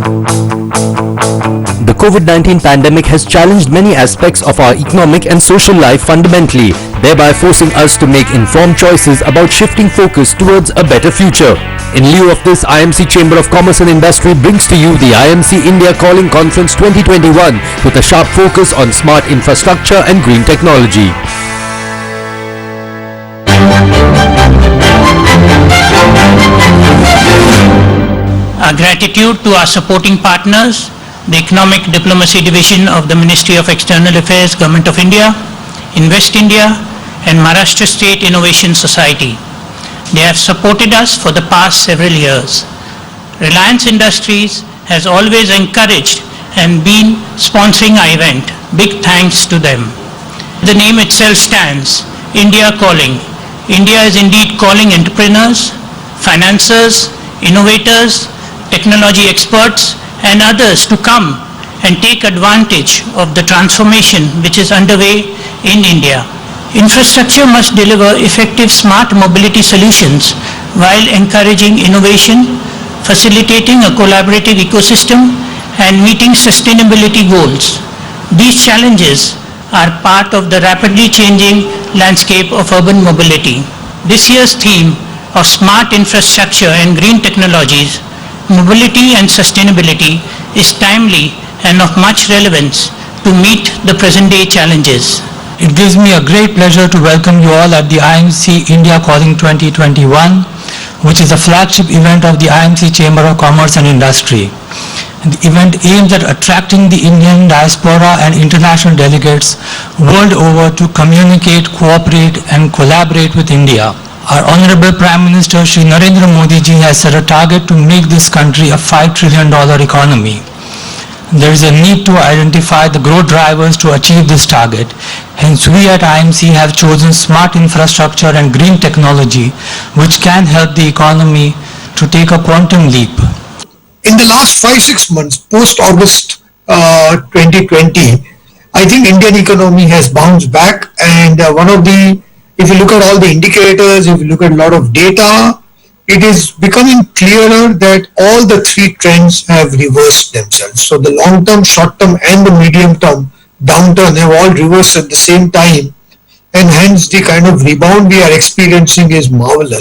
The COVID-19 pandemic has challenged many aspects of our economic and social life fundamentally, thereby forcing us to make informed choices about shifting focus towards a better future. In lieu of this, IMC Chamber of Commerce and Industry brings to you the IMC India Calling Conference 2021 with a sharp focus on smart infrastructure and green technology. Our gratitude to our supporting partners, the Economic Diplomacy Division of the Ministry of External Affairs, Government of India, Invest India, and Maharashtra State Innovation Society. They have supported us for the past several years. Reliance Industries has always encouraged and been sponsoring our event. Big thanks to them. The name itself stands, India Calling. India is indeed calling entrepreneurs, financiers, innovators, technology experts, and others to come and take advantage of the transformation which is underway in India. Infrastructure must deliver effective smart mobility solutions while encouraging innovation, facilitating a collaborative ecosystem, and meeting sustainability goals. These challenges are part of the rapidly changing landscape of urban mobility. This year's theme of smart infrastructure and green technologies, mobility and sustainability is timely and of much relevance to meet the present-day challenges. It gives me a great pleasure to welcome you all at the IMC India Calling 2021, which is a flagship event of the IMC Chamber of Commerce and Industry. The event aims at attracting the Indian diaspora and international delegates world over to communicate, cooperate, and collaborate with India. Our Honorable Prime Minister Shri Narendra Modi ji has set a target to make this country a $5 trillion economy. There is a need to identify the growth drivers to achieve this target. Hence, we at IMC have chosen smart infrastructure and green technology, which can help the economy to take a quantum leap. In the last 5-6 months, post-August 2020, I think Indian economy has bounced back, and if you look at all the indicators, if you look at a lot of data, it is becoming clearer that all the three trends have reversed themselves. So the long-term, short-term, and the medium-term downturn have all reversed at the same time, and hence the kind of rebound we are experiencing is marvelous.